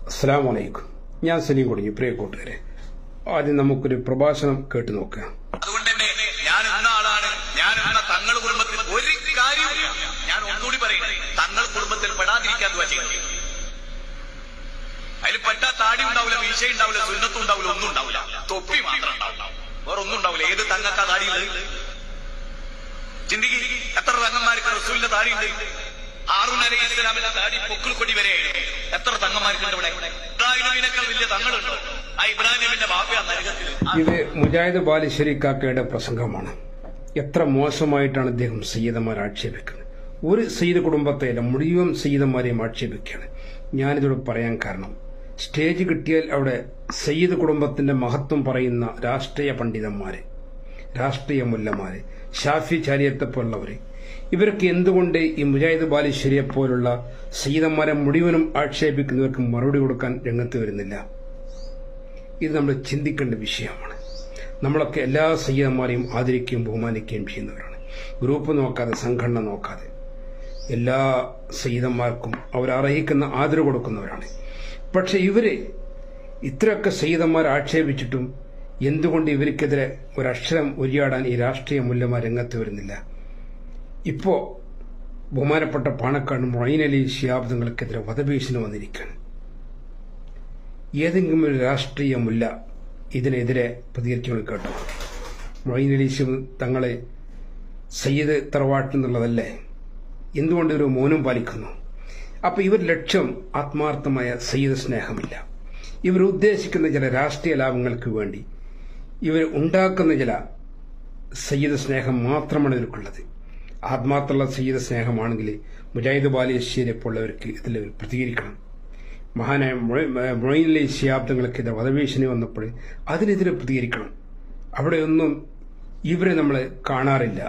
അസ്സലാമു അലൈക്കും. ഞാൻ സലീം കുടുങ്ങി. പ്രിയ കൂട്ടുകാരെ, ആദ്യം നമുക്കൊരു പ്രഭാഷണം കേട്ടു നോക്കാം. അതുകൊണ്ട് തന്നെ ഞാൻ എന്ന ആളാണ്, ഞാൻ എന്ന തങ്ങൾ കുടുംബത്തിൽ ഒരു കാര്യമില്ല. ഞാൻ ഒന്നുകൂടി പറയുന്നത്, തങ്ങൾ കുടുംബത്തിൽ പെടാതിരിക്കാൻ ചെയ്യുന്നത്. അതിൽ പെട്ടാ താടി ഉണ്ടാവില്ല, വീഴ്ച ഉണ്ടാവില്ല, സുന്നത്തും ഉണ്ടാവില്ല, ഒന്നും ഉണ്ടാവില്ല, തൊപ്പി മാത്രം ഉണ്ടാവില്ല, വേറെ ഒന്നും ഉണ്ടാവില്ല. ഏത് തങ്ങൾക്കാ താടിയുള്ളത്? ചിന്തിക്ക്, എത്ര തങ്ങന്മാർക്ക് റസൂലിന്റെ താടിയുണ്ട്? ഹാറൂൻ അലൈഹിസ്സലാമിന്റെ താടി പൊക്കിൾ കൊടി വരെയായിരുന്നു. എത്ര തങ്ങന്മാർക്കുണ്ട് ഇവിടെ? ഇബ്രാഹിമിനേക്കാൾ വലിയ തങ്ങളുണ്ടോ? ആ ഇബ്രാഹിമിന്റെ ബാപ്പയാ നരകത്തിൽ. ഇത് മുജാഹിദ് ബാലുശ്ശേരി കാക്കയുടെ പ്രസംഗമാണ്. എത്ര മോശമായിട്ടാണ് അദ്ദേഹം സയ്യിദന്മാരെ ആക്ഷേപിക്കുന്നത്. ഒരു സയ്യിദ് കുടുംബത്തെയല്ല, മുഴുവൻ സയ്യിദന്മാരെയും ആക്ഷേപിക്കുകയാണ്. ഞാനിതോട് പറയാൻ കാരണം, സ്റ്റേജ് കിട്ടിയാൽ അവിടെ സയ്യിദ് കുടുംബത്തിന്റെ മഹത്വം പറയുന്ന രാഷ്ട്രീയ പണ്ഡിതന്മാര്, രാഷ്ട്രീയ മുല്ലമാര്, ഷാഫി ചാരിയത്തെ പോലുള്ളവര്, ഇവർക്ക് എന്തുകൊണ്ട് ഈ മുജാഹിദ് ബാലുശ്ശേരിയെ പോലുള്ള സയ്യിദന്മാരെ മുഴുവനും ആക്ഷേപിക്കുന്നവർക്ക് മറുപടി കൊടുക്കാൻ രംഗത്ത് വരുന്നില്ല? ഇത് നമ്മൾ ചിന്തിക്കേണ്ട വിഷയമാണ്. നമ്മളൊക്കെ എല്ലാ സയ്യിദന്മാരെയും ആദരിക്കുകയും ബഹുമാനിക്കുകയും ചെയ്യുന്നവരാണ്. ഗ്രൂപ്പ് നോക്കാതെ, സംഘടന നോക്കാതെ എല്ലാ സയ്യിദന്മാർക്കും അവരർഹിക്കുന്ന ആദരവ് കൊടുക്കുന്നവരാണ്. പക്ഷെ ഇവര് ഇത്രയൊക്കെ സയ്യിദന്മാരെ ആക്ഷേപിച്ചിട്ടും എന്തുകൊണ്ട് ഇവർക്കെതിരെ ഒരക്ഷരം ഉരിയാടാൻ ഈ രാഷ്ട്രീയ മുല്ലമാർ രംഗത്ത് വരുന്നില്ല? ഇപ്പോ ബഹുമാനപ്പെട്ട പാണക്കാട് മൊയ്ൻ അലി ശിഹാബ് തങ്ങൾക്കെതിരെ വധഭീഷണി വന്നിരിക്കുകയാണ്. ഏതെങ്കിലും ഒരു രാഷ്ട്രീയ മുല്ല ഇതിനെതിരെ പ്രതികരിച്ചു കേട്ടോ? മൊയ്ൻ അലി ശിഹാബ് തങ്ങളെ സയ്യിദ് തറവാട്ട് എന്നുള്ളതല്ലേ? എന്തുകൊണ്ട് ഒരു മൗനം പാലിക്കുന്നു? അപ്പൊ ഇവർ ലക്ഷ്യം ആത്മാർത്ഥമായ സയ്യിദ് സ്നേഹമില്ല. ഇവർ ഉദ്ദേശിക്കുന്ന ചില രാഷ്ട്രീയ ലാഭങ്ങൾക്ക് വേണ്ടി ഇവർ ഉണ്ടാക്കുന്ന ചില സയ്യിദ് സ്നേഹം മാത്രമാണ് ഇവർക്കുള്ളത്. ആത്മാർത്ഥമുള്ള സയ്യിദ് സ്നേഹമാണെങ്കിൽ മുജാഹിദ് ബാലുശ്ശേരിയെ പോലുള്ളവർക്ക് ഇതിൽ പ്രതികരിക്കണം. മഹാനായ മൊയ്ൻ അലി ശിഹാബ് തങ്ങൾക്കെതിരെ വധഭീഷണി വന്നപ്പോൾ അതിനെതിരെ പ്രതികരിക്കണം. അവിടെയൊന്നും ഇവരെ നമ്മൾ കാണാറില്ല.